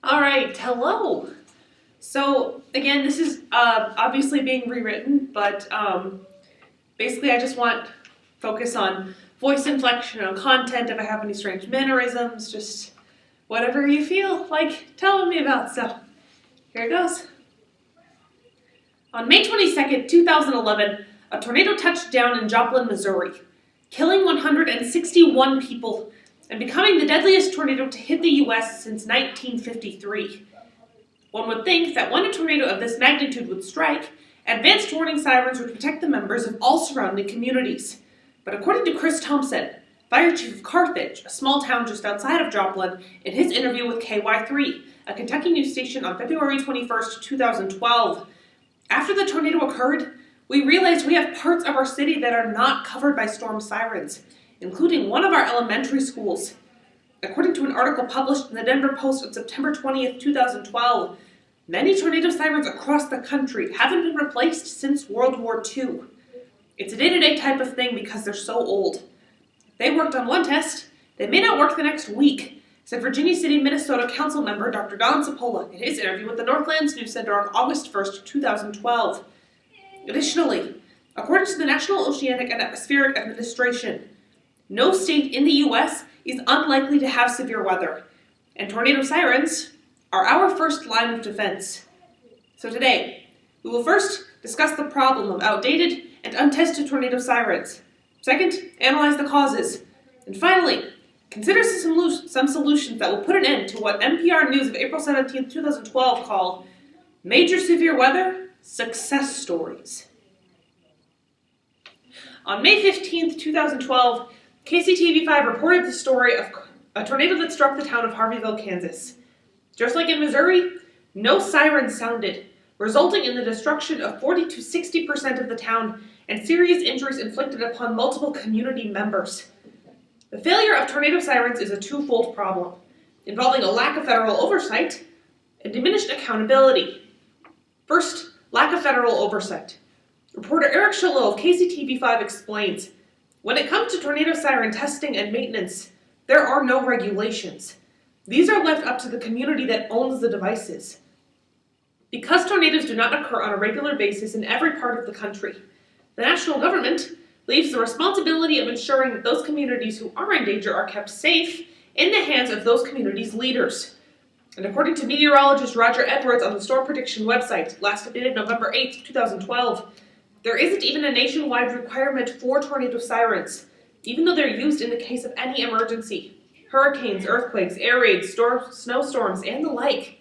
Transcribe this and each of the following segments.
All right, hello. So again, this is obviously being rewritten, but basically I just want focus on voice inflection, on content, if I have any strange mannerisms, just whatever you feel like telling me about. So here it goes. On May 22nd, 2011, a tornado touched down in Joplin, Missouri, killing 161 people and becoming the deadliest tornado to hit the U.S. since 1953. One would think that when a tornado of this magnitude would strike, advanced warning sirens would protect the members of all surrounding communities. But according to Chris Thompson, fire chief of Carthage, a small town just outside of Joplin, in his interview with KY3, a Kentucky news station on February 21st, 2012, after the tornado occurred, we realized we have parts of our city that are not covered by storm sirens, including one of our elementary schools. According to an article published in the Denver Post on September 20th, 2012, many tornado sirens across the country haven't been replaced since World War II. It's a day-to-day type of thing because they're so old. If they worked on one test, they may not work the next week, said Virginia City, Minnesota Council member Dr. Don Cipolla in his interview with the Northlands News Center on August 1st, 2012. Additionally, according to the National Oceanic and Atmospheric Administration, no state in the U.S. is unlikely to have severe weather, and tornado sirens are our first line of defense. So today, we will first discuss the problem of outdated and untested tornado sirens. Second, analyze the causes. And finally, consider some solutions that will put an end to what NPR News of April 17, 2012 call Major Severe Weather Success Stories. On May 15, 2012, KCTV5 reported the story of a tornado that struck the town of Harveyville, Kansas. Just like in Missouri, no sirens sounded, resulting in the destruction of 40 to 60% of the town and serious injuries inflicted upon multiple community members. The failure of tornado sirens is a twofold problem, involving a lack of federal oversight and diminished accountability. First, lack of federal oversight. Reporter Eric Shallow of KCTV5 explains, when it comes to tornado siren testing and maintenance, there are no regulations. These are left up to the community that owns the devices. Because tornadoes do not occur on a regular basis in every part of the country, the national government leaves the responsibility of ensuring that those communities who are in danger are kept safe in the hands of those communities' leaders. And according to meteorologist Roger Edwards on the Storm Prediction website, last updated November 8, 2012, there isn't even a nationwide requirement for tornado sirens, even though they're used in the case of any emergency. Hurricanes, earthquakes, air raids, snowstorms, and the like.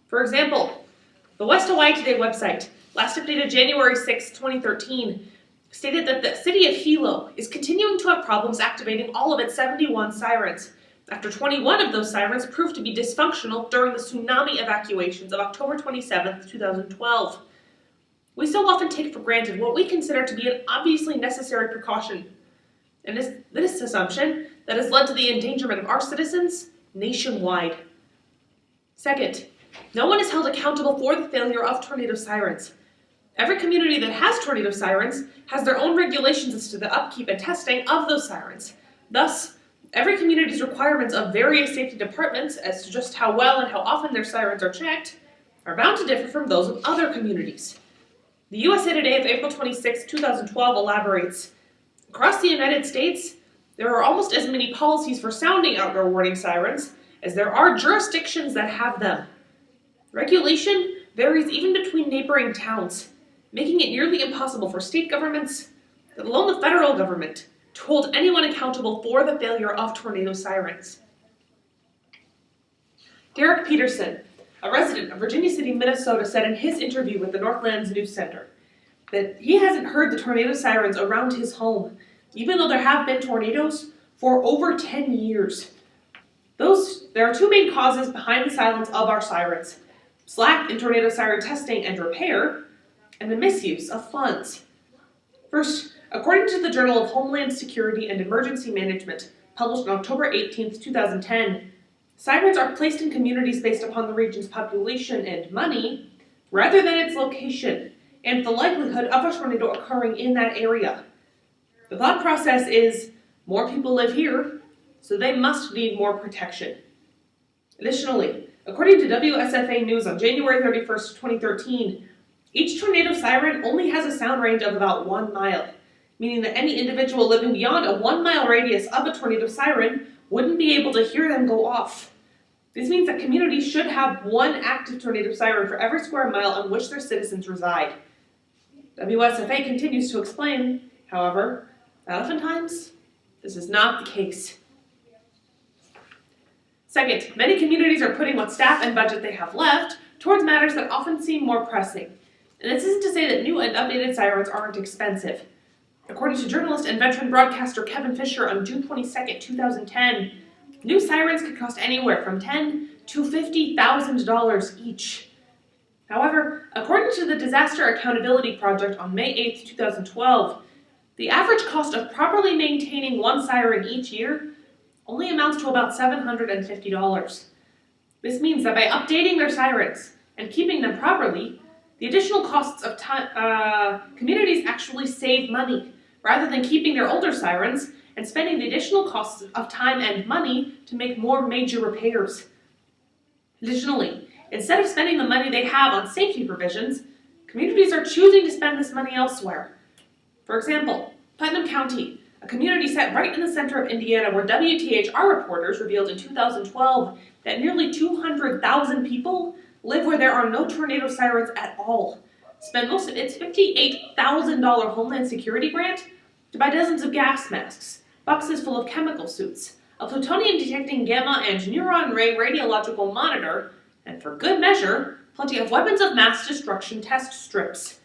For example, the West Hawaii Today website, last updated January 6, 2013, stated that the city of Hilo is continuing to have problems activating all of its 71 sirens, after 21 of those sirens proved to be dysfunctional during the tsunami evacuations of October 27, 2012. We so often take for granted what we consider to be an obviously necessary precaution, and it's this assumption that has led to the endangerment of our citizens nationwide. Second, no one is held accountable for the failure of tornado sirens. Every community that has tornado sirens has their own regulations as to the upkeep and testing of those sirens. Thus, every community's requirements of various safety departments as to just how well and how often their sirens are checked are bound to differ from those of other communities. The USA Today of April 26, 2012 elaborates, across the United States, there are almost as many policies for sounding outdoor warning sirens as there are jurisdictions that have them. Regulation varies even between neighboring towns, making it nearly impossible for state governments, let alone the federal government, to hold anyone accountable for the failure of tornado sirens. Derek Peterson, a resident of Virginia City, Minnesota, said in his interview with the Northlands News Center that he hasn't heard the tornado sirens around his home, even though there have been tornadoes for over 10 years. There are two main causes behind the silence of our sirens: slack in tornado siren testing and repair, and the misuse of funds. First, according to the Journal of Homeland Security and Emergency Management, published on October 18, 2010, sirens are placed in communities based upon the region's population and money, rather than its location, and the likelihood of a tornado occurring in that area. The thought process is, more people live here, so they must need more protection. Additionally, According to WSFA News on January 31st, 2013, each tornado siren only has a sound range of about 1 mile, meaning that any individual living beyond a 1 mile radius of a tornado siren wouldn't be able to hear them go off. This means that communities should have one active tornado siren for every square mile on which their citizens reside. WSFA continues to explain, however, that oftentimes this is not the case. Second, many communities are putting what staff and budget they have left towards matters that often seem more pressing. And this isn't to say that new and updated sirens aren't expensive. According to journalist and veteran broadcaster Kevin Fisher on June 22, 2010, new sirens could cost anywhere from $10,000 to $50,000 each. However, according to the Disaster Accountability Project on May 8, 2012, the average cost of properly maintaining one siren each year only amounts to about $750. This means that by updating their sirens and keeping them properly, the additional costs of communities actually save money, rather than keeping their older sirens and spending the additional costs of time and money to make more major repairs. Additionally, instead of spending the money they have on safety provisions, communities are choosing to spend this money elsewhere. For example, Putnam County, a community set right in the center of Indiana where WTHR reporters revealed in 2012 that nearly 200,000 people live where there are no tornado sirens at all, spent most of its $58,000 Homeland Security grant to buy dozens of gas masks, boxes full of chemical suits, a plutonium-detecting gamma and neuron ray radiological monitor, and for good measure, plenty of weapons of mass destruction test strips.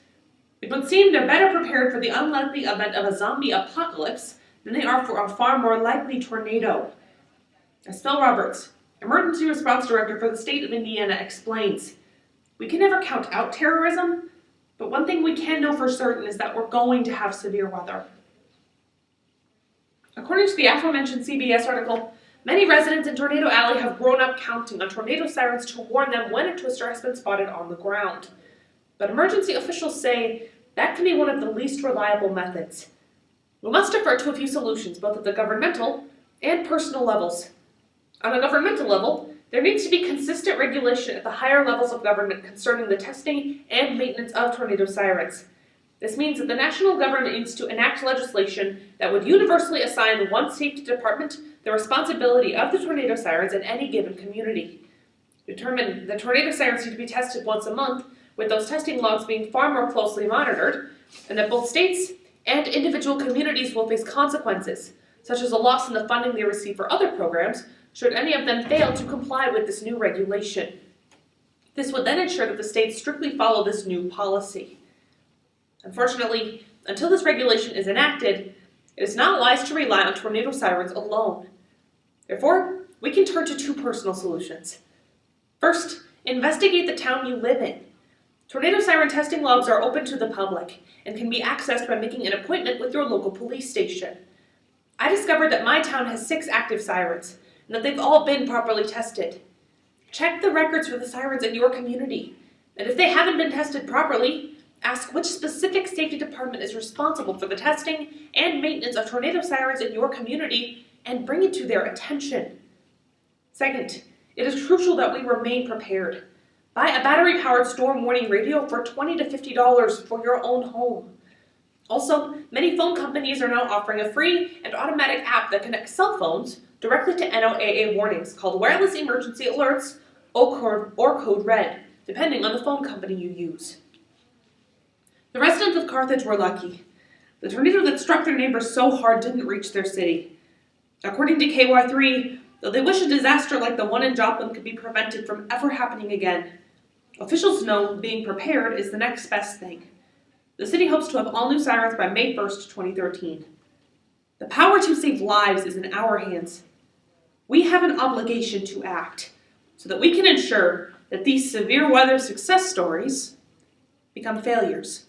It would seem they're better prepared for the unlikely event of a zombie apocalypse than they are for a far more likely tornado. As Phil Roberts, Emergency Response Director for the state of Indiana, explains, "We can never count out terrorism, but one thing we can know for certain is that we're going to have severe weather." According to the aforementioned CBS article, many residents in Tornado Alley have grown up counting on tornado sirens to warn them when a twister has been spotted on the ground. But emergency officials say that can be one of the least reliable methods. We must defer to a few solutions, both at the governmental and personal levels. On a governmental level, there needs to be consistent regulation at the higher levels of government concerning the testing and maintenance of tornado sirens. This means that the national government needs to enact legislation that would universally assign one safety department the responsibility of the tornado sirens in any given community. Determine that tornado sirens need to be tested once a month, with those testing logs being far more closely monitored, and that both states and individual communities will face consequences, such as a loss in the funding they receive for other programs, should any of them fail to comply with this new regulation. This would then ensure that the states strictly follow this new policy. Unfortunately, until this regulation is enacted, it is not wise to rely on tornado sirens alone. Therefore, we can turn to two personal solutions. First, investigate the town you live in. Tornado siren testing logs are open to the public and can be accessed by making an appointment with your local police station. I discovered that my town has 6 active sirens and that they've all been properly tested. Check the records for the sirens in your community, and if they haven't been tested properly, ask which specific safety department is responsible for the testing and maintenance of tornado sirens in your community and bring it to their attention. Second, it is crucial that we remain prepared. Buy a battery-powered storm warning radio for $20 to $50 for your own home. Also, many phone companies are now offering a free and automatic app that connects cell phones directly to NOAA warnings called Wireless Emergency Alerts or Code Red, depending on the phone company you use. The residents of Carthage were lucky. The tornado that struck their neighbors so hard didn't reach their city. According to KY3, though they wish a disaster like the one in Joplin could be prevented from ever happening again, officials know being prepared is the next best thing. The city hopes to have all new sirens by May 1st, 2013. The power to save lives is in our hands. We have an obligation to act so that we can ensure that these severe weather success stories become failures.